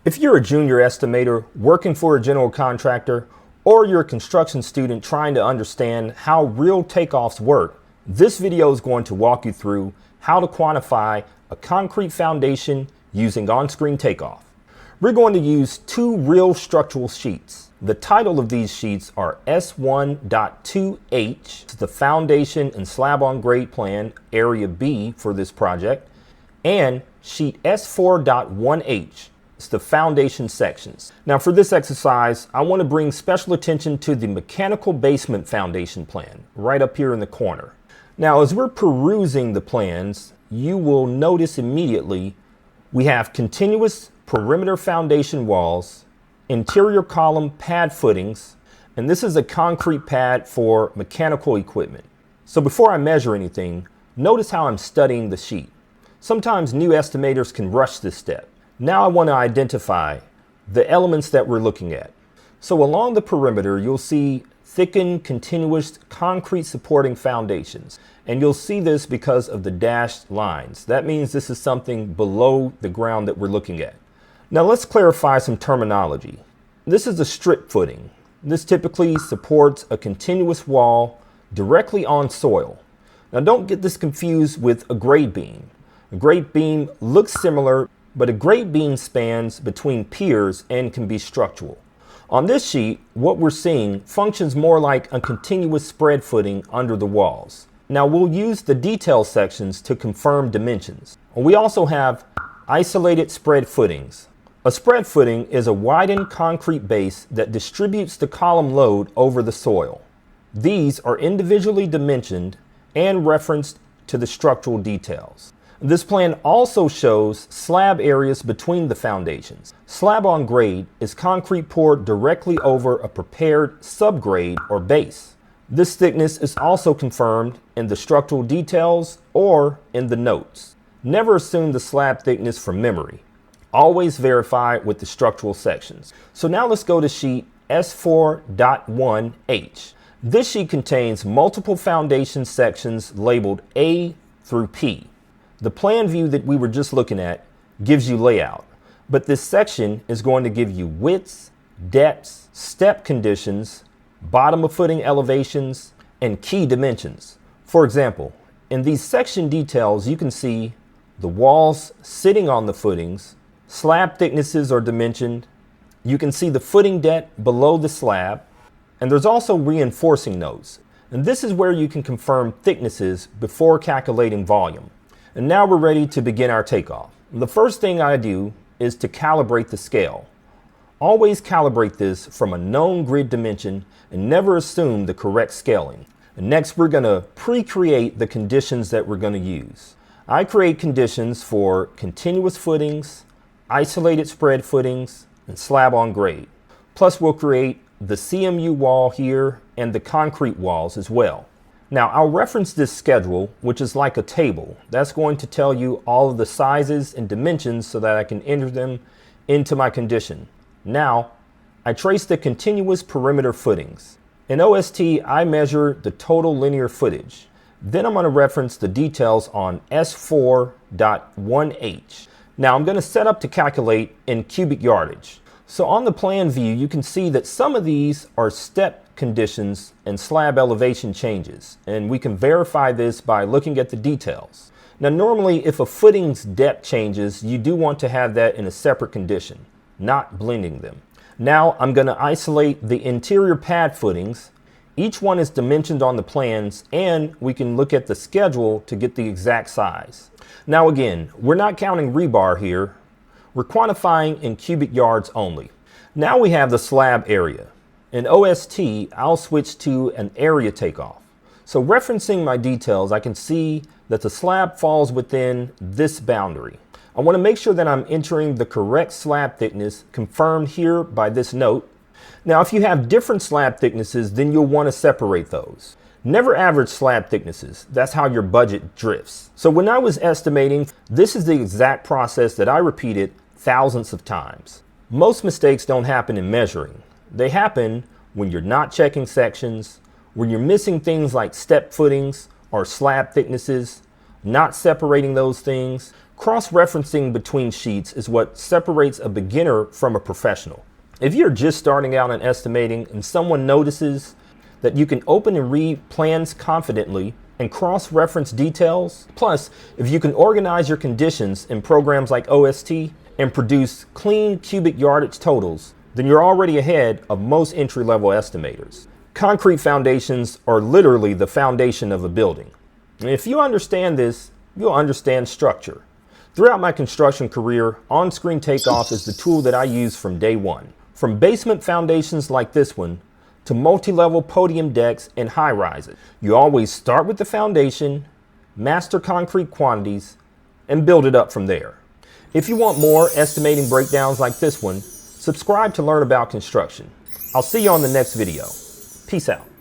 If you're a junior estimator working for a general contractor, or you're a construction student trying to understand how real takeoffs work, this video is going to walk you through how to quantify a concrete foundation using on-screen takeoff. We're going to use two real structural sheets. The title of these sheets are S1.2H, the foundation and slab on grade plan, area B for this project, and sheet S4.1H. The foundation sections. Now for this exercise, I want to bring special attention to the mechanical basement foundation plan right up here in the corner. Now as we're perusing the plans, you will notice immediately we have continuous perimeter foundation walls, interior column pad footings, and this is a concrete pad for mechanical equipment. So before I measure anything, notice how I'm studying the sheet. Sometimes new estimators can rush this step. Now I want to identify the elements that we're looking at. So along the perimeter, you'll see thickened, continuous concrete supporting foundations. And you'll see this because of the dashed lines. That means this is something below the ground that we're looking at. Now let's clarify some terminology. This is a strip footing. This typically supports a continuous wall directly on soil. Now don't get this confused with a grade beam. A grade beam looks similar, but a grade beam spans between piers and can be structural. On this sheet, what we're seeing functions more like a continuous spread footing under the walls. Now we'll use the detail sections to confirm dimensions. We also have isolated spread footings. A spread footing is a widened concrete base that distributes the column load over the soil. These are individually dimensioned and referenced to the structural details. This plan also shows slab areas between the foundations. Slab on grade is concrete poured directly over a prepared subgrade or base. This thickness is also confirmed in the structural details or in the notes. Never assume the slab thickness from memory. Always verify with the structural sections. So now let's go to sheet S4.1H. This sheet contains multiple foundation sections labeled A through P. The plan view that we were just looking at gives you layout, but this section is going to give you widths, depths, step conditions, bottom of footing elevations, and key dimensions. For example, in these section details, you can see the walls sitting on the footings, slab thicknesses are dimensioned, you can see the footing depth below the slab, and there's also reinforcing notes. And this is where you can confirm thicknesses before calculating volume. And now we're ready to begin our takeoff. The first thing I do is to calibrate the scale. Always calibrate this from a known grid dimension and never assume the correct scaling. And next we're going to pre-create the conditions that we're going to use. I create conditions for continuous footings, isolated spread footings, and slab on grade. Plus we'll create the CMU wall here and the concrete walls as well. Now I'll reference this schedule, which is like a table. That's going to tell you all of the sizes and dimensions so that I can enter them into my condition. Now, I trace the continuous perimeter footings. In OST, I measure the total linear footage. Then I'm going to reference the details on S4.1H. Now I'm going to set up to calculate in cubic yardage. So on the plan view, you can see that some of these are step conditions and slab elevation changes, and we can verify this by looking at the details. Now normally if a footing's depth changes, you do want to have that in a separate condition, not blending them. Now I'm going to isolate the interior pad footings. Each one is dimensioned on the plans, and we can look at the schedule to get the exact size. Now again, we're not counting rebar here. We're quantifying in cubic yards only. Now we have the slab area. In OST, I'll switch to an area takeoff. So referencing my details, I can see that the slab falls within this boundary. I want to make sure that I'm entering the correct slab thickness confirmed here by this note. Now, if you have different slab thicknesses, then you'll want to separate those. Never average slab thicknesses. That's how your budget drifts. So when I was estimating, this is the exact process that I repeated thousands of times. Most mistakes don't happen in measuring. They happen when you're not checking sections, when you're missing things like step footings or slab thicknesses, not separating those things, Cross-referencing between sheets is what separates a beginner from a professional. If you're just starting out in estimating and someone notices that you can open and read plans confidently and cross-reference details, plus if you can organize your conditions in programs like OST and produce clean cubic yardage totals, then you're already ahead of most entry-level estimators. Concrete foundations are literally the foundation of a building. And if you understand this, you'll understand structure. Throughout my construction career, on-screen takeoff is the tool that I use from day one. From basement foundations like this one to multi-level podium decks and high-rises, you always start with the foundation, master concrete quantities, and build it up from there. If you want more estimating breakdowns like this one, subscribe to learn about construction. I'll see you on the next video. Peace out.